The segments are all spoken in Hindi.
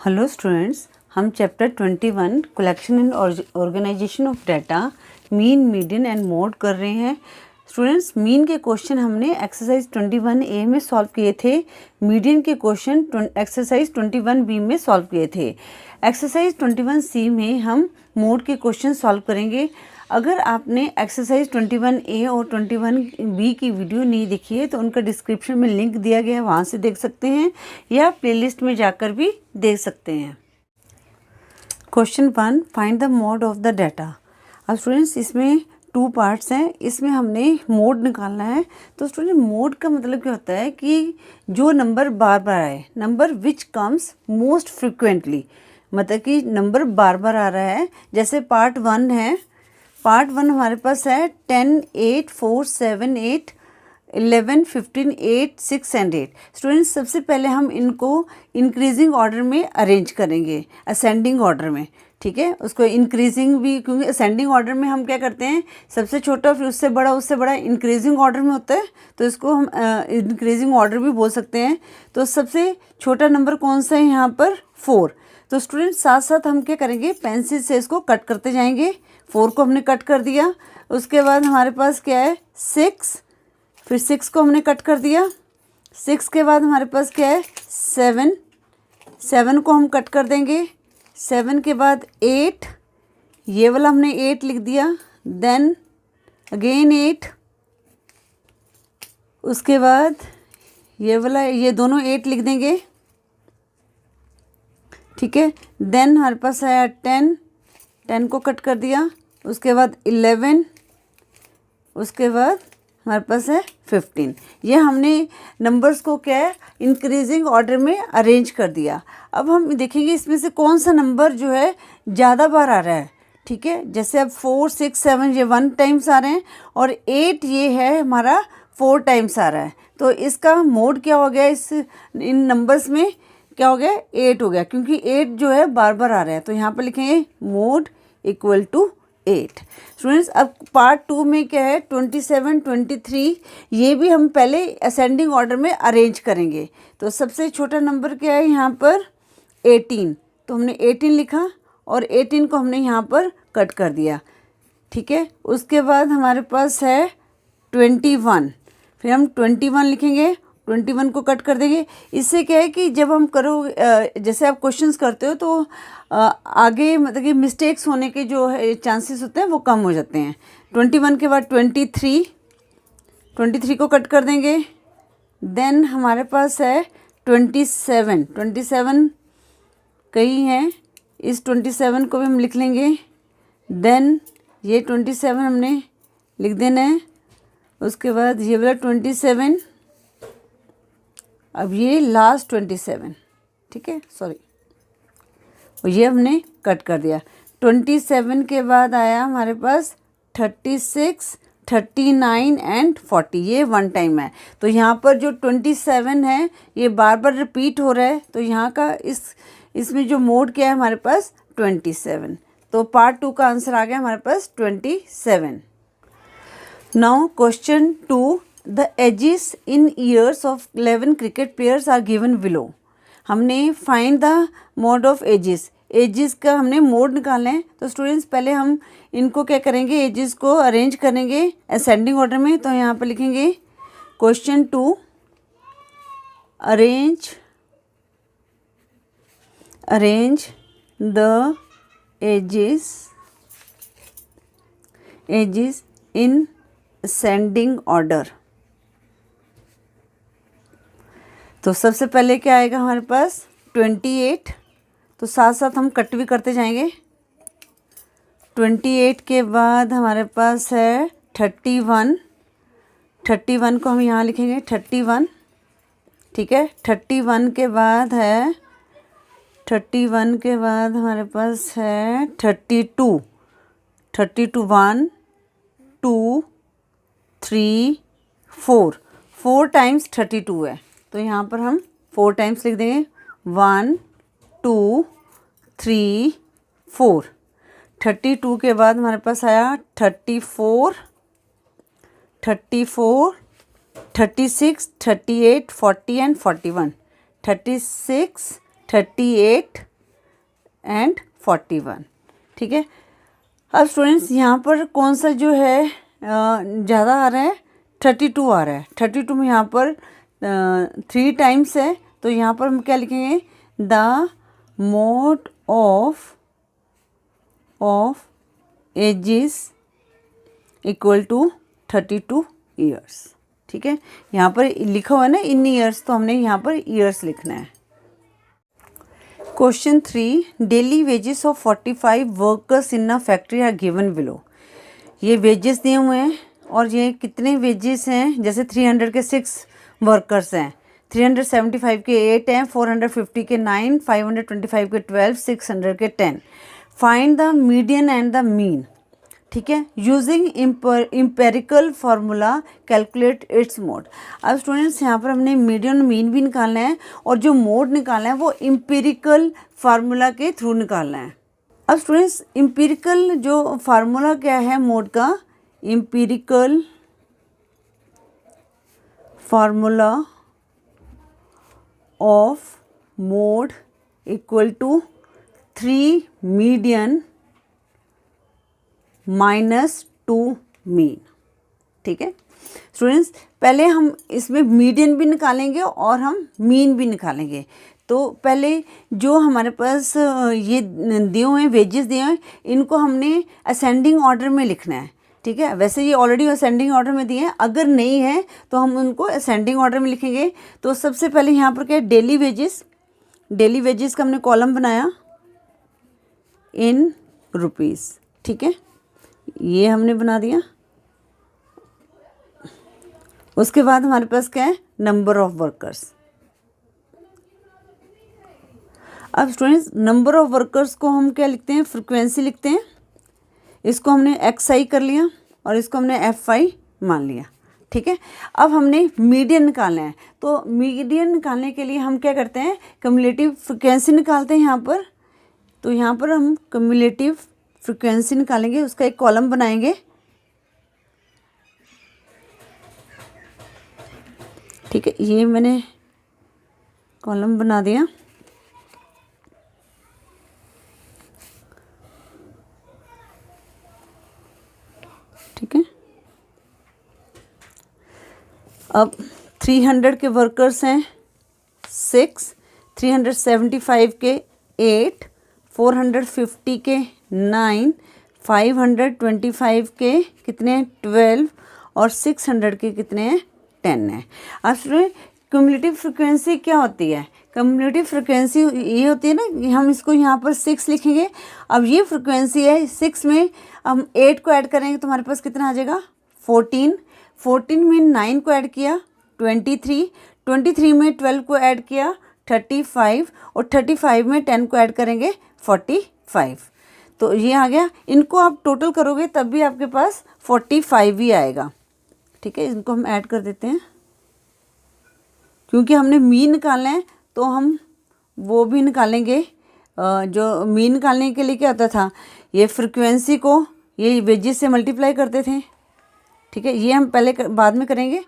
हेलो स्टूडेंट्स, हम chapter 21 collection and organization of data mean, median and mode कर रहे हैं। स्टूडेंट्स, मीन के क्वेश्चन हमने एक्सरसाइज 21A में सॉल्व किए थे। मीडियन के क्वेश्चन एक्सरसाइज 21B में सॉल्व किए थे। एक्सरसाइज 21C में हम मोड के क्वेश्चन सॉल्व करेंगे। अगर आपने एक्सरसाइज 21A और 21B की वीडियो नहीं देखी है तो उनका डिस्क्रिप्शन में लिंक दिया गया है, वहाँ से देख सकते हैं या प्लेलिस्ट में जाकर भी देख सकते हैं। Question 1, find the mode of the data. अब स्टूडेंट्स, इसमें 2 पार्ट्स हैं, इसमें हमने मोड निकालना है। तो स्टूडेंट, मोड का मतलब क्या होता है कि जो नंबर बार बार आए, number which comes most frequently, मतलब कि नंबर बार बार आ रहा है। जैसे पार्ट 1 है, पार्ट 1 हमारे पास है 10, 8, 4, 7, 8, 11, 15, 8, 6 एंड 8। स्टूडेंट्स, सबसे पहले हम इनको इंक्रीजिंग ऑर्डर में अरेंज करेंगे, असेंडिंग ऑर्डर में। ठीक है, उसको इंक्रीजिंग भी, क्योंकि असेंडिंग ऑर्डर में हम क्या करते हैं, सबसे छोटा फिर उससे बड़ा इंक्रीजिंग ऑर्डर में होता है, तो इसको हम इंक्रीजिंग ऑर्डर भी बोल सकते हैं। तो सबसे छोटा नंबर कौन सा है यहाँ पर? 4। तो स्टूडेंट, साथ साथ हम क्या करेंगे, पेंसिल से इसको कट करते जाएंगे। 4 को हमने कट कर दिया, उसके बाद हमारे पास क्या है 6, फिर 6 को हमने कट कर दिया। 6 के बाद हमारे पास क्या है 7, 7 को हम कट कर देंगे। 7 के बाद 8, ये वाला हमने 8 लिख दिया। देन अगेन 8, उसके बाद ये वाला, ये दोनों 8 लिख देंगे। ठीक है, देन हमारे पास आया 10, 10 को कट कर दिया। उसके बाद 11, उसके बाद हमारे पास है 15। ये हमने नंबर्स को क्या है, इंक्रीजिंग ऑर्डर में अरेंज कर दिया। अब हम देखेंगे इसमें से कौन सा नंबर जो है ज़्यादा बार आ रहा है। ठीक है, जैसे अब 4, 6, 7 ये 1 टाइम्स आ रहे हैं और 8 ये है हमारा 4 टाइम्स आ रहा है। तो इसका मोड क्या हो गया, इन नंबर्स में क्या हो गया, 8 हो गया, क्योंकि 8 जो है बार बार आ रहा है। तो यहाँ पर लिखेंगे मोड इक्वल टू 8। स्टूडेंट्स, अब पार्ट 2 में क्या है 27, 23, ये भी हम पहले असेंडिंग ऑर्डर में अरेंज करेंगे। तो सबसे छोटा नंबर क्या है यहाँ पर 18, तो हमने 18 लिखा और 18 को हमने यहाँ पर कट कर दिया। ठीक है, उसके बाद हमारे पास है 21, फिर हम 21 लिखेंगे, 21 को कट कर देंगे। इससे क्या है कि जब हम जैसे आप क्वेश्चंस करते हो तो आगे मतलब कि मिस्टेक्स होने के जो है चांसेस होते हैं वो कम हो जाते हैं। 21 के बाद 23, 23 को कट कर देंगे। देन हमारे पास है 27, 27 कई हैं, इस 27 को भी हम लिख लेंगे। देन ये 27 हमने लिख देना है। उसके बाद ये वाला 27, अब ये लास्ट 27, ठीक है, सॉरी, और ये हमने कट कर दिया। 27 के बाद आया हमारे पास 36, 39 एंड 40, ये 1 टाइम है। तो यहाँ पर जो 27 है ये बार बार रिपीट हो रहा है, तो यहाँ का इसमें जो मोड क्या है हमारे पास 27। तो पार्ट 2 का आंसर आ गया हमारे पास 27। Now question 2, the ages in years of 11 cricket players are given below. हमने find the mode of ages, ages का हमने मोड निकालना है। तो स्टूडेंट्स, पहले हम इनको क्या करेंगे, एजेस को अरेंज करेंगे असेंडिंग ऑर्डर में। तो यहाँ पर लिखेंगे question 2, arrange the ages in ascending order. तो सबसे पहले क्या आएगा हमारे पास 28, तो साथ साथ हम कट भी करते जाएंगे। 28 के बाद हमारे पास है 31, 31 को हम यहाँ लिखेंगे 31। ठीक है, 31 के बाद है 31 के बाद हमारे पास है 32, 32 1, 2, 3, 4, 4 टाइम्स 32 है, तो यहाँ पर हम 4 टाइम्स लिख देंगे। 1, 2, 3, 4। 32 के बाद हमारे पास आया 34, 34, 36, 38, 40 एंड 41। 36, 38, एंड 41। ठीक है, अब स्टूडेंट्स यहाँ पर कौन सा जो है ज़्यादा आ रहा है, 32 आ रहा है। 32 में यहाँ पर 3 टाइम्स है, तो यहाँ पर हम क्या लिखेंगे, the mode of ages equal to 32 years. ठीक है, यहाँ पर लिखा हुआ है ना इन ईयर्स, तो हमने यहाँ पर ईयर्स लिखना है। Question 3, daily wages of 45 workers in a factory are given below. ये वेजेस दिए हुए हैं और ये कितने वेजेस हैं, जैसे 300 के 6 वर्कर्स हैं, 375 के 8 हैं, 450 के 9, 525 के 12, 600 के 10। Find the median and the mean. ठीक है, using empirical formula calculate its mode. अब स्टूडेंट्स यहाँ पर हमने मीडियन और मीन भी निकालना है और जो मोड निकालना है वो इम्पेरिकल फार्मूला के थ्रू निकालना है। अब स्टूडेंट्स इम्पेरिकल जो फार्मूला क्या है मोड का, empirical formula of mode equal to 3 median -2 mean. ठीक है स्टूडेंट्स, पहले हम इसमें मीडियन भी निकालेंगे और हम मीन भी निकालेंगे। तो पहले जो हमारे पास ये दिए हुए हैं, वेजेस दिए हुए हैं, इनको हमने असेंडिंग ऑर्डर में लिखना है। ठीक है, वैसे ये ऑलरेडी असेंडिंग ऑर्डर में दिए हैं, अगर नहीं है तो हम उनको असेंडिंग ऑर्डर में लिखेंगे। तो सबसे पहले यहाँ पर क्या है, डेली वेजेस का हमने कॉलम बनाया इन रुपीज़। ठीक है, ये हमने बना दिया। उसके बाद हमारे पास क्या है, नंबर ऑफ वर्कर्स। अब स्टूडेंट्स नंबर ऑफ वर्कर्स को हम क्या लिखते हैं, फ्रिक्वेंसी लिखते हैं। इसको हमने XI कर लिया और इसको हमने FI मान लिया। ठीक है, अब हमने मीडियन निकालना है। तो मीडियन निकालने के लिए हम क्या करते हैं, क्यूमुलेटिव फ्रिक्वेंसी निकालते हैं यहाँ पर। तो यहाँ पर हम क्यूमुलेटिव फ्रिक्वेंसी निकालेंगे, उसका एक कॉलम बनाएंगे। ठीक है, ये मैंने कॉलम बना दिया। ठीक है, अब 300 के वर्कर्स हैं 6, 375 के 8, 450 के 9, 525 के कितने हैं 12 और 600 के कितने हैं 10 है। अब क्यूमुलेटिव फ्रिक्वेंसी क्या होती है, क्यूमुलेटिव फ्रिक्वेंसी ये होती है ना, हम इसको यहाँ पर 6 लिखेंगे। अब ये फ्रिक्वेंसी है, 6 में हम 8 को ऐड करेंगे तो हमारे पास कितना आ जाएगा 14, 14 में 9 को ऐड किया 23, 23 में 12 को ऐड किया 35 और 35 में 10 को ऐड करेंगे 45। तो ये आ गया। इनको आप टोटल करोगे तब भी आपके पास 45 ही आएगा। ठीक है, इनको हम ऐड कर देते हैं, क्योंकि हमने मीन निकालना है तो हम वो भी निकालेंगे। जो मीन निकालने के लिए क्या होता था, ये फ्रिक्वेंसी को ये वेजेस से मल्टीप्लाई करते थे। ठीक है, ये हम बाद में करेंगे,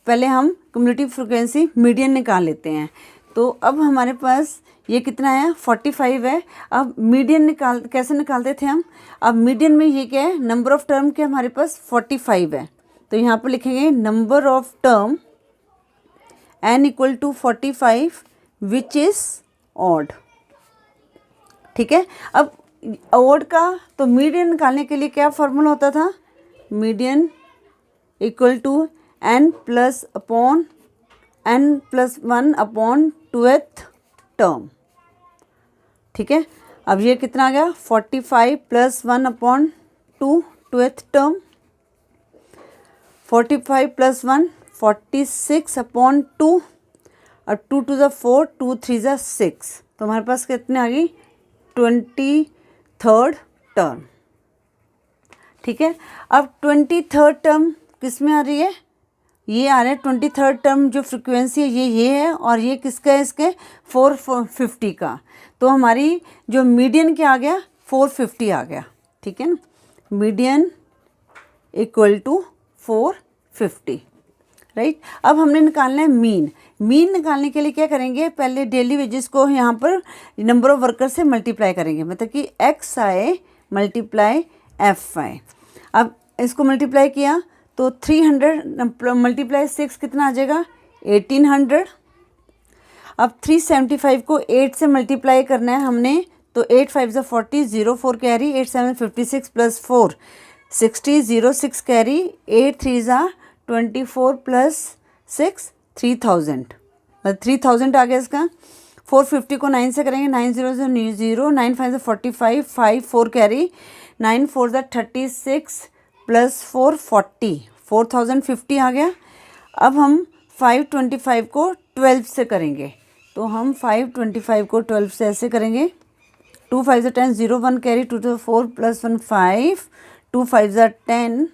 पहले हम क्यूमुलेटिव फ्रिक्वेंसी मीडियन निकाल लेते हैं। तो अब हमारे पास ये कितना है 45 है। अब मीडियन कैसे निकालते थे हम, अब मीडियन में ये क्या है, नंबर ऑफ टर्म के हमारे पास 45 है। तो यहाँ पर लिखेंगे number of term n equal to 45 which is odd. ठीक है, अब ऑड का तो मीडियन निकालने के लिए क्या फार्मूला होता था, median equal to n plus 1 upon 2th term. ठीक है, अब ये कितना आ गया 45 plus 1 upon 2th term, 45 plus 1 46 upon 2 और 2 to the 4, 2 3 जा 6। तो हमारे पास कितने आ गई 23rd टर्म। ठीक है, अब 23rd टर्म किस में आ रही है, ये आ रहा है 23rd टर्म जो फ्रिक्वेंसी है ये है, और ये किसका है, इसके 450 का। तो हमारी जो मीडियन क्या आ गया 450 आ गया। ठीक है ना, मीडियन इक्वल टू 450। राइट, अब हमने निकालना है मीन। मीन निकालने के लिए क्या करेंगे, पहले डेली वेजेस को यहाँ पर नंबर ऑफ वर्कर से मल्टीप्लाई करेंगे, मतलब कि XI मल्टीप्लाई FI। अब इसको मल्टीप्लाई किया तो 300 मल्टीप्लाई 6 कितना आ जाएगा, 1800। अब 375 को 8 से मल्टीप्लाई करना है हमने, तो 8 5 ज़ा 40, 0 4 कैरी, 8 7 56 प्लस 4 60, 0 6 कैरी, 8 3 ज़ा 24 प्लस 6 3000, 3000 आ गया इसका। 450 को 9 से करेंगे, 9 0 0, 9 5 ज़ा 45, 5 4 कैरी, 9 4 ज़ा 36 प्लस 4 40, 4050 आ गया। अब हम 525 को 12 से करेंगे, तो हम 525 को 12 से ऐसे करेंगे, 2 5 ज़ा 10, 0 1 कैरी, 2 2 4 प्लस 1 5, 2 5 ज़ा 10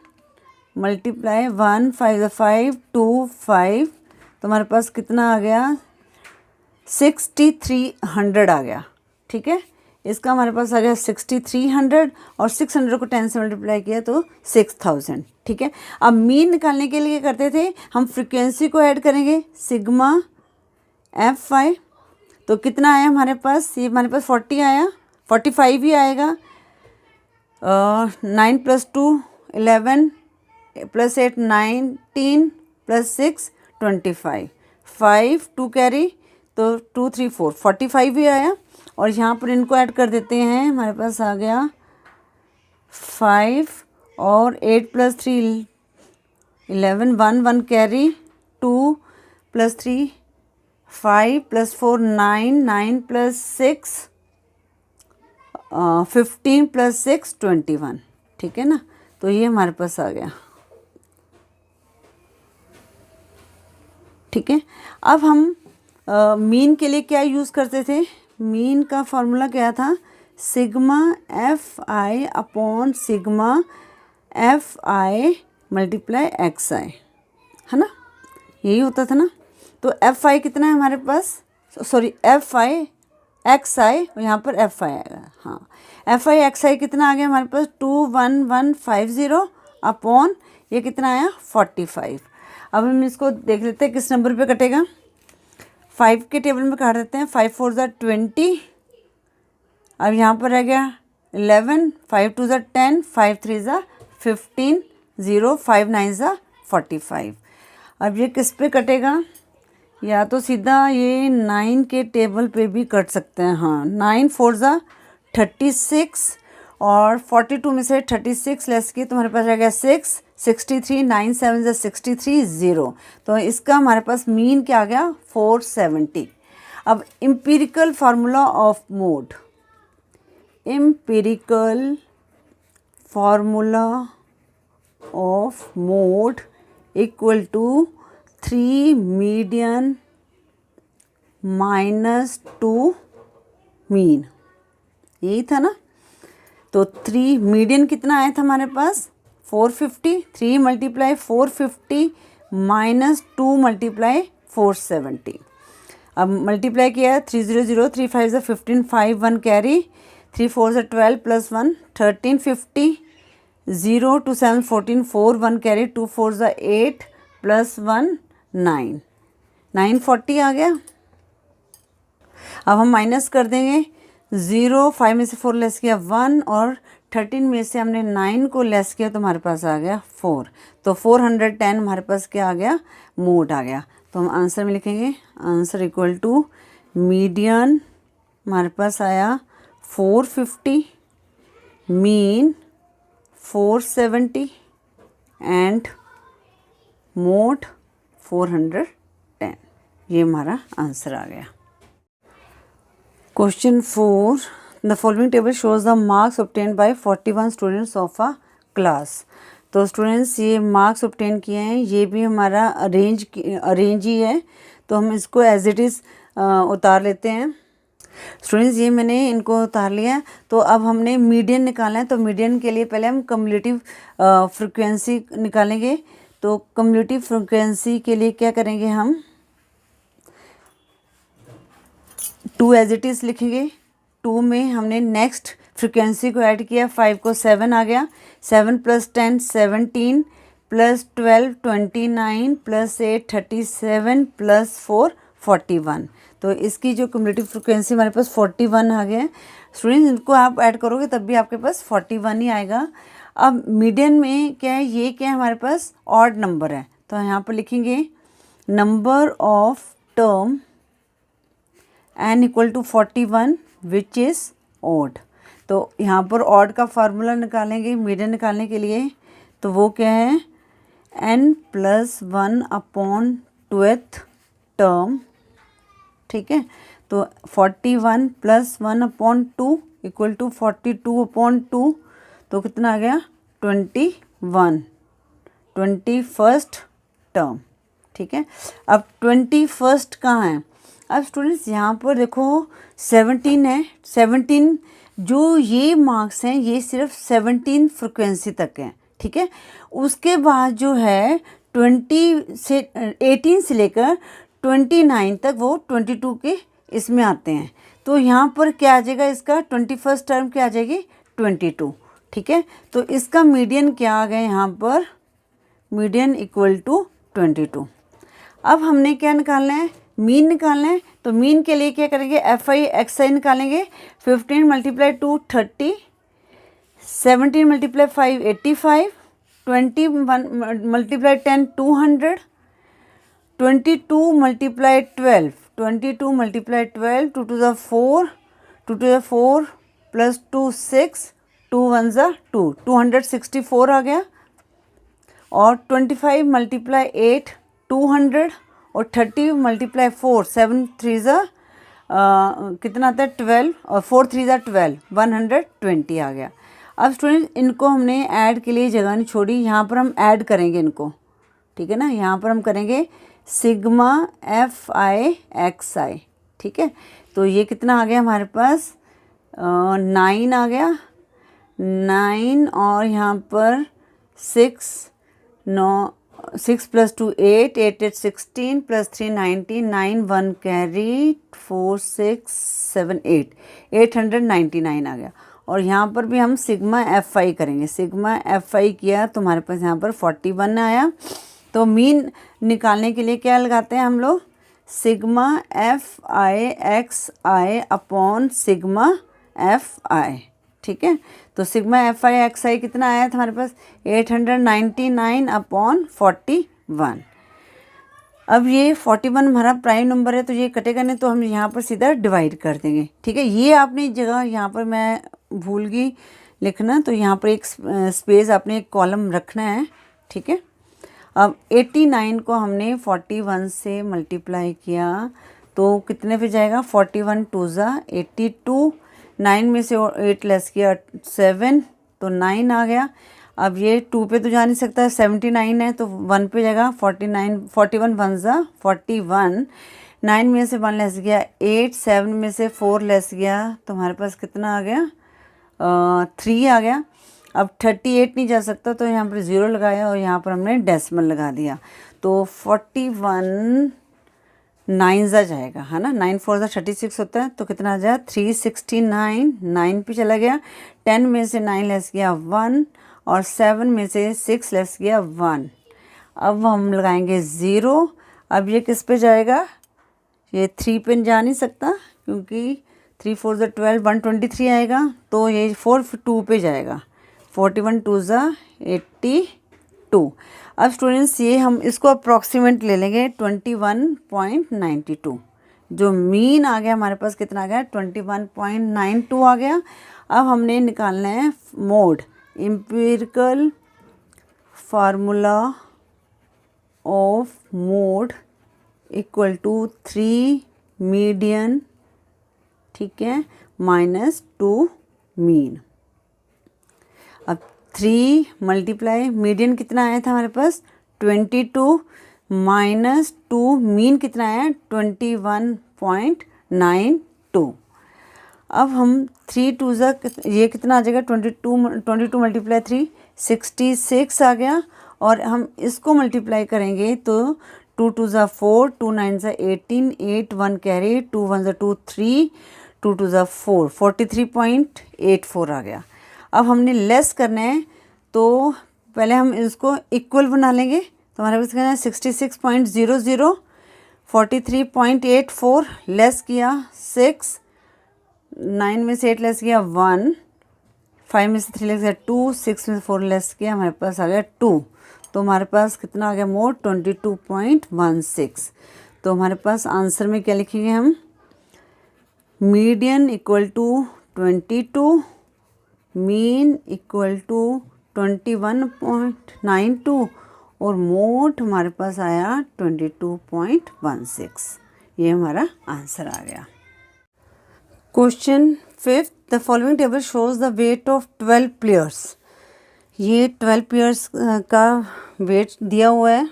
मल्टीप्लाई 1 5 ज़ा 5 2 5, तो हमारे पास कितना आ गया, 6300 आ गया। ठीक है, इसका हमारे पास आ गया 6300 और 600 को 10 से मल्टीप्लाई किया तो 6000। ठीक है, अब मीन निकालने के लिए करते थे हम फ्रीक्वेंसी को ऐड करेंगे, सिग्मा FI। तो कितना आया हमारे पास, ये हमारे पास 40 आया, 45 ही आएगा। 9 + 2 11 + 8 19 + 6 25, 5 2 कैरी, तो 2 3 4 45 ही आया। और यहाँ पर इनको ऐड कर देते हैं, हमारे पास आ गया 5 और 8 + 3 11, 1 1 कैरी, 2 + 3 5 + 4 9, 9 + 6 15 + 6 21। ठीक है ना, तो ये हमारे पास आ गया। ठीक है, अब हम मीन के लिए क्या यूज़ करते थे, मीन का फॉर्मूला क्या था, sigma FI upon sigma FI multiply XI, है ना, यही होता था ना। तो FI कितना है हमारे पास, सॉरी FI XI, यहाँ पर FI आएगा। हाँ, FI XI कितना आ गया हमारे पास, 21150 अपॉन ये कितना आया 45। अब हम इसको देख लेते हैं किस नंबर पे कटेगा, 5 के टेबल में काट देते हैं, 5 4 ज़ा 20, अब यहाँ पर रह गया 11, 5 2 ज़ा 10, 5 3 ज़ा 15, 0 5 9 ज़ा 45। अब ये किस पे कटेगा, या तो सीधा ये 9 के टेबल पे भी कट सकते हैं। हाँ, 9 4 ज़ा 36 और 42 में से 36 लेस किए तो हमारे पास रह गया 6, 63, 9 7 ज़ा 63, 0, तो इसका हमारे पास मीन क्या आ गया 470। अब empirical formula of mode, empirical formula of mode equal to 3 median minus 2 mean, यही था ना। तो 3 मीडियन कितना आया था हमारे पास 450, 3 × 450 माइनस 2 × 470। अब मल्टीप्लाई किया, 3 0 0, 3 5 ज़ा 15, 5 1 कैरी, 3 4 ज़ा 12 प्लस 1 13 50, 0 2 7 14, 4 1 कैरी, 2 4 ज़ा 8 प्लस 1 9, 940 आ गया। अब हम माइनस कर देंगे, 0 5 में से 4 लेस किया 1 और 13 में से हमने 9 को लेस किया तो हमारे पास आ गया 4, तो 410 हमारे पास क्या आ गया, मोड आ गया। तो हम आंसर में लिखेंगे, आंसर इक्वल टू मीडियन हमारे पास आया 450, मीन 470 एंड मोड 410, ये हमारा आंसर आ गया। Question 4, the following table shows the marks obtain bye 41 students of a class. तो स्टूडेंट्स ये मार्क्स ऑब्टेन किए हैं, ये भी हमारा अरेंज ही है, तो हम इसको एज इट इज़ उतार लेते हैं। स्टूडेंट्स ये मैंने इनको उतार लिया। तो अब हमने मीडियन निकालना है, तो मीडियन के लिए पहले हम कम्युलेटिव फ्रिक्वेंसी निकालेंगे। तो कम्युलेटिव फ्रिक्वेंसी के लिए क्या करेंगे, हम 2 एज इट इज़ लिखेंगे। 2 में हमने नेक्स्ट फ्रिक्वेंसी को ऐड किया, 5 को 7 आ गया, 7 + 10 17 प्लस 12 29 प्लस 8 37 प्लस 4 41। तो इसकी जो क्युमुलेटिव फ्रिक्वेंसी हमारे पास 41 आ गया है। स्टूडेंट्स इनको आप ऐड करोगे तब भी आपके पास 41 ही आएगा। अब मीडियन में क्या है, ये क्या है हमारे पास ऑड नंबर है, तो यहाँ पर लिखेंगे number of term n equal to 41 which is odd. तो यहाँ पर ऑड का फार्मूला निकालेंगे मीडियन निकालने के लिए, तो वो क्या है n plus 1 upon 12th term, ठीक है। तो 41 plus 1 upon 2 equal to 42 upon 2, तो कितना आ गया 21, 21st टर्म, ठीक है। अब 21st कहाँ है? अब स्टूडेंट्स यहाँ पर देखो 17 है, 17 जो ये मार्क्स हैं ये सिर्फ 17 फ्रिक्वेंसी तक हैं, ठीक है। उसके बाद जो है 20 से 18 से लेकर 29 तक वो 22 के इसमें आते हैं। तो यहाँ पर क्या आ जाएगा, इसका 21st टर्म क्या आ जाएगी 22, ठीक है। तो इसका मीडियन क्या आ गया यहाँ पर, मीडियन इक्वल टू 22। अब हमने क्या निकालना है, मीन निकालना है। तो मीन के लिए क्या करेंगे, एफ आई एक्स आई निकालेंगे। 15 multiply 2 30, 17 multiply 5 85, 21 multiply 10 200, 22 multiply 12, 22 multiply 12, 2 to the 4, 2 to the 4 plus 2 6, 2 1 ज़ा 2, 264 आ गया। और 25 मल्टीप्लाई 8 200, और 30 मल्टीप्लाई 4 7 3 ज़ा कितना आता है 12, और 4 3 ज़ा 12, 120 आ गया। अब स्टूडेंट इनको हमने ऐड के लिए जगह नहीं छोड़ी, यहाँ पर हम ऐड करेंगे इनको, ठीक है ना। यहाँ पर हम करेंगे सिग्मा एफ आई एक्स आई, ठीक है। तो ये कितना आ गया हमारे पास 9 आ गया, 9, और यहाँ पर 6 प्लस 2 8, 8 8 16 प्लस 3 19, 9 1 कैरी 4 6 7 8, 899 आ गया। और यहाँ पर भी हम सिग्मा एफ आई करेंगे, सिग्मा एफ आई किया तो हमारे पास यहाँ पर 41 आया। तो मीन निकालने के लिए क्या लगाते हैं हम लोग, sigma F I x I upon sigma F I, ठीक है। तो सिग्मा एफ आई एक्स आई कितना आया था हमारे पास 899 अपॉन 41। अब ये 41 हमारा प्राइम नंबर है, तो ये कटेगा नहीं, तो हम यहाँ पर सीधा डिवाइड कर देंगे, ठीक है। ये आपने जगह यहाँ पर मैं भूल गई लिखना, तो यहाँ पर एक स्पेस आपने एक कॉलम रखना है, ठीक है। अब 89 को हमने 41 से मल्टीप्लाई किया तो कितने पे जाएगा, 41 2 ज़ा 82, 9 में से 8 लेस किया 7, तो 9 आ गया। अब ये 2 पे तो जा नहीं सकता, 79 है तो 1 पे जाएगा 49, 41 1 ज़ा 41, 9 में से 1 लेस गया 8, 7 में से 4 लेस गया तो हमारे पास कितना आ गया 3 आ गया। अब 38 नहीं जा सकता तो यहाँ पर 0 लगाया और यहाँ पर हमने डेसिमल लगा दिया, तो 41 9 ज़ा जाएगा, है ना। 9 4 ज़ा 36 होता है, तो कितना आ जाए 369, 9 पे चला गया, 10 में से 9 लेस गया 1, और 7 में से 6 लेस गया 1। अब हम लगाएंगे 0। अब ये किस पे जाएगा, ये 3 पे जा नहीं सकता क्योंकि 3 4 ज़ा 12, 123 आएगा, तो ये 4 2 पे जाएगा, 41 2 ज़ा 82। अब स्टूडेंट्स ये हम इसको अप्रॉक्सीमेट ले लेंगे 21.92। जो मीन आ गया हमारे पास कितना आ गया 21.92 आ गया। अब हमने निकालना है mode, empirical formula of mode equal to 3 median, ठीक है, माइनस 2 मीन। अब 3 मल्टीप्लाई मीडियन कितना आया था हमारे पास 22, माइनस 2 मीन कितना आया 21.92। अब हम 3 2 ज़ा ये कितना आ जाएगा 22 मल्टीप्लाई 3 66 आ गया, और हम इसको मल्टीप्लाई करेंगे तो 2 2 ज़ा 4, 2 9 ज़ा 18, 8 1 कैरी, 2 1 ज़ा 2 3, 2 2 ज़ा 4, 43.84 आ गया। अब हमने लेस करना है तो पहले हम इसको इक्वल बना लेंगे। तो हमारे पास कितना है 66.00, 43.84 लेस किया 6, 9 में से 8 लेस किया 1, 5 में से 3 लेस किया 2, 6 में से 4 लेस किया, हमारे पास आ गया 2। तो हमारे पास कितना आ गया मोड 22.16। तो हमारे पास आंसर में क्या लिखेंगे हम, median equal to 22, mean equal to 21.92 और मोड हमारे पास आया 22.16। ये हमारा आंसर आ गया। Question 5, the following table shows the weight of 12 players. ये 12 प्लेयर्स का वेट दिया हुआ है,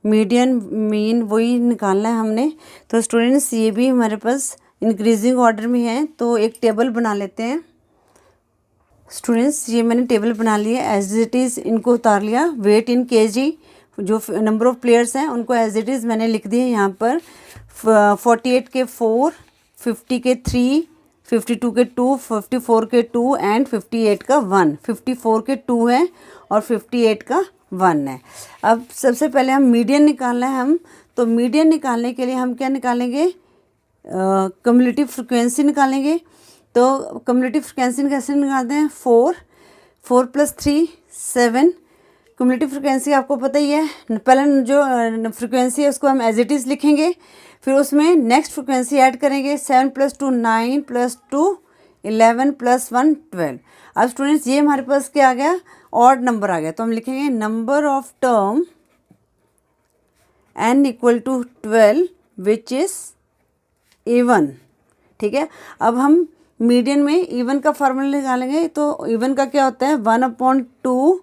मीडियन मीन वही निकालना है हमने। तो स्टूडेंट्स ये भी हमारे पास इंक्रीजिंग ऑर्डर में है, तो एक टेबल बना लेते हैं। स्टूडेंट्स ये मैंने टेबल बना लिया, एज इट इज़ इनको उतार लिया, वेट इन केजी, जो नंबर ऑफ़ प्लेयर्स हैं उनको एज इट इज़ मैंने लिख दिए यहाँ पर। 48 के 4, 50 के 3, 52 के 2, 54 के 2 एंड 58 का 1। 54 के 2 है और 58 का 1 है। अब सबसे पहले हम मीडियन निकालना है हम, तो मीडियन निकालने के लिए हम क्या निकालेंगे, कम्युलेटिव फ्रिक्वेंसी निकालेंगे। तो कम्युलेटिव फ्रिक्वेंसी कैसे निकालते हैं, 4 + 3 7। कम्युलेटिव फ्रिक्वेंसी आपको पता ही है, पहले जो फ्रिक्वेंसी है उसको हम एज इट इज़ लिखेंगे, फिर उसमें नेक्स्ट फ्रिक्वेंसी ऐड करेंगे। 7 + 2 9 + 2 11 + 1 12। अब स्टूडेंट्स ये हमारे पास क्या आ गया, ऑड नंबर आ गया, तो हम लिखेंगे number of term n equal to 12 which is even. ठीक है, अब हम मीडियन में इवन का फार्मूला निकालेंगे। तो इवन का क्या होता है, 1/2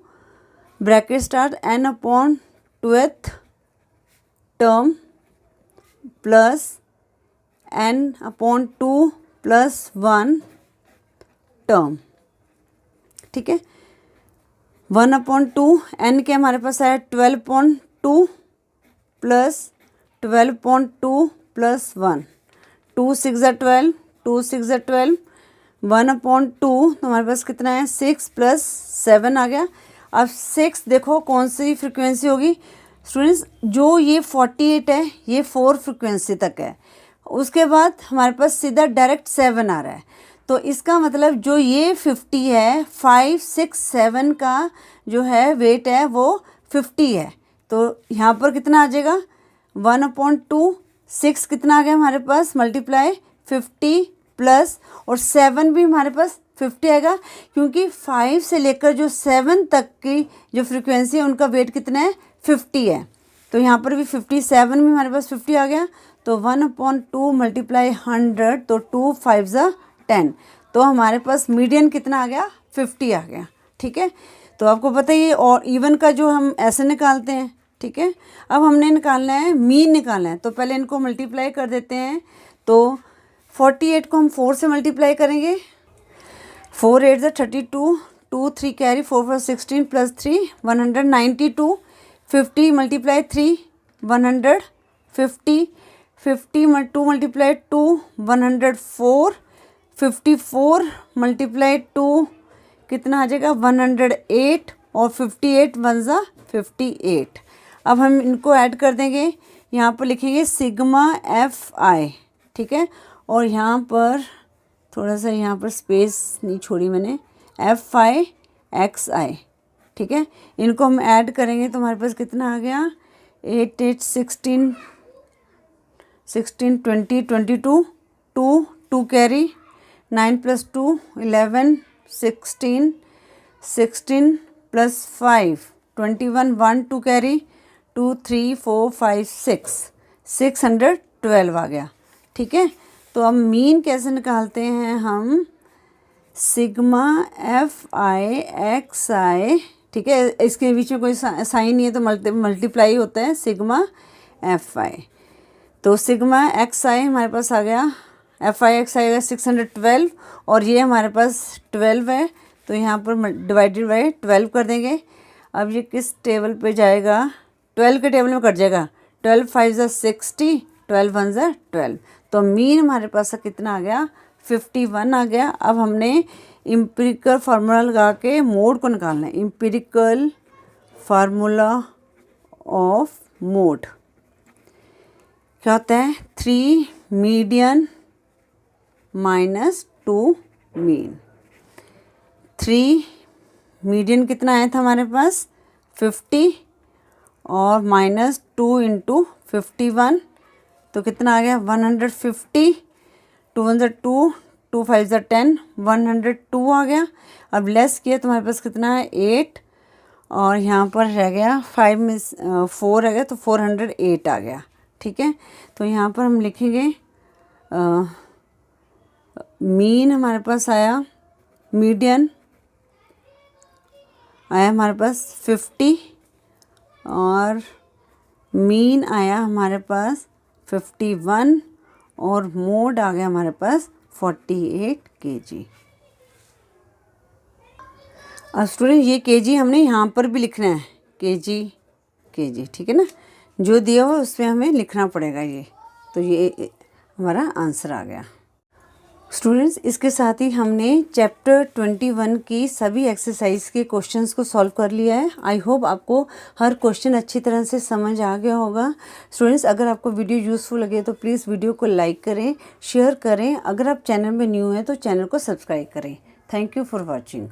bracket start n/2th term plus n/2 + 1 term. ठीक है, 1/2 n के हमारे पास आया 12.2 प्लस 12.2 + 1, 2 6 = 12, 2 6 = 12, 1/2 तो हमारे पास कितना है 6 + 7 आ गया। अब 6 देखो कौन सी फ्रिक्वेंसी होगी स्टूडेंट्स, जो ये 48 है ये 4 फ्रिक्वेंसी तक है, उसके बाद हमारे पास सीधा डायरेक्ट 7 आ रहा है। तो इसका मतलब जो ये 50 है, 5 6 7 का जो है वेट है वो 50 है। तो यहाँ पर कितना आ जाएगा 1/2, 6 कितना आ गया हमारे पास मल्टीप्लाई 50 प्लस और 7 भी हमारे पास 50 आएगा, क्योंकि 5 से लेकर जो 7 तक की जो फ्रीक्वेंसी है उनका वेट कितना है 50 है। तो यहाँ पर भी 57 में हमारे पास 50 आ गया। तो 1/2 × 100, तो 2 5 = 10, तो हमारे पास मीडियन कितना आ गया 50 आ गया। ठीक है, तो आपको पता ही है, और इवन का जो हम ऐसे निकालते हैं। ठीक है, अब हमने निकालना है मीन निकालना है, तो पहले इनको मल्टीप्लाई कर देते हैं। तो 48 को हम 4 से मल्टीप्लाई करेंगे, 4 8 = 32, 2 3 कैरी 4 4 16 + 3 192, 50 × 3 150, 50 × 2 × 2 104, 54 × 2 कितना आ जाएगा 108, और 58 1 = 58। अब हम इनको ऐड कर देंगे, यहाँ पर लिखेंगे सिग्मा FI। ठीक है, और यहाँ पर थोड़ा सा यहाँ पर स्पेस नहीं छोड़ी मैंने, FI XI। ठीक है, इनको हम ऐड करेंगे तो हमारे पास कितना आ गया 8 8 16 16 20 22, 2 2 कैरी 9 + 2 11 16 16 + 5 21 1 2 कैरी 2 3 4 5 6 612 आ गया। ठीक है, तो अब मीन कैसे निकालते हैं हम, सिग्मा FI XI। ठीक है, इसके बीच में कोई साइन नहीं है तो मल्टीप्लाई होता है सिग्मा FI। तो सिग्मा XI हमारे पास आ गया, FI XI आएगा 612, और ये हमारे पास 12 है, तो यहाँ पर डिवाइडेड बाई 12 कर देंगे। अब ये किस टेबल पे जाएगा, 12 के टेबल में कट जाएगा, 12 5 = 60, 12 1 = 12। तो मीन हमारे पास कितना आ गया 51 आ गया। अब हमने इम्पिरिकल फार्मूला लगा के मोड को निकालना है। इम्पिरिकल फार्मूला ऑफ मोड क्या होता है, 3 मीडियन माइनस 2 मीन। 3 मीडियन कितना आया था हमारे पास 50 और माइनस 2 इंटू 51 तो कितना आ गया 150। 2 1 2, 2 5 10, 102 आ गया। अब लेस किया तो हमारे पास कितना है 8 और यहाँ पर रह गया 5 में 4 रह गया तो 408 आ गया। ठीक है, तो यहाँ पर हम लिखेंगे मीन हमारे पास आया, मीडियन आया हमारे पास 50 और मीन आया हमारे पास 51 और मोड आ गया हमारे पास 48 kg। अब स्टूडेंट ये kg हमने यहाँ पर भी लिखना है, kg, ठीक है ना, जो दिया हो उसमें हमें लिखना पड़ेगा ये। तो ये हमारा आंसर आ गया। स्टूडेंट्स इसके साथ ही हमने चैप्टर 21 की सभी एक्सरसाइज के क्वेश्चंस को सॉल्व कर लिया है। आई होप आपको हर क्वेश्चन अच्छी तरह से समझ आ गया होगा। स्टूडेंट्स अगर आपको वीडियो यूज़फुल लगे तो प्लीज़ वीडियो को लाइक करें, शेयर करें। अगर आप चैनल में न्यू हैं तो चैनल को सब्सक्राइब करें। Thank you for watching.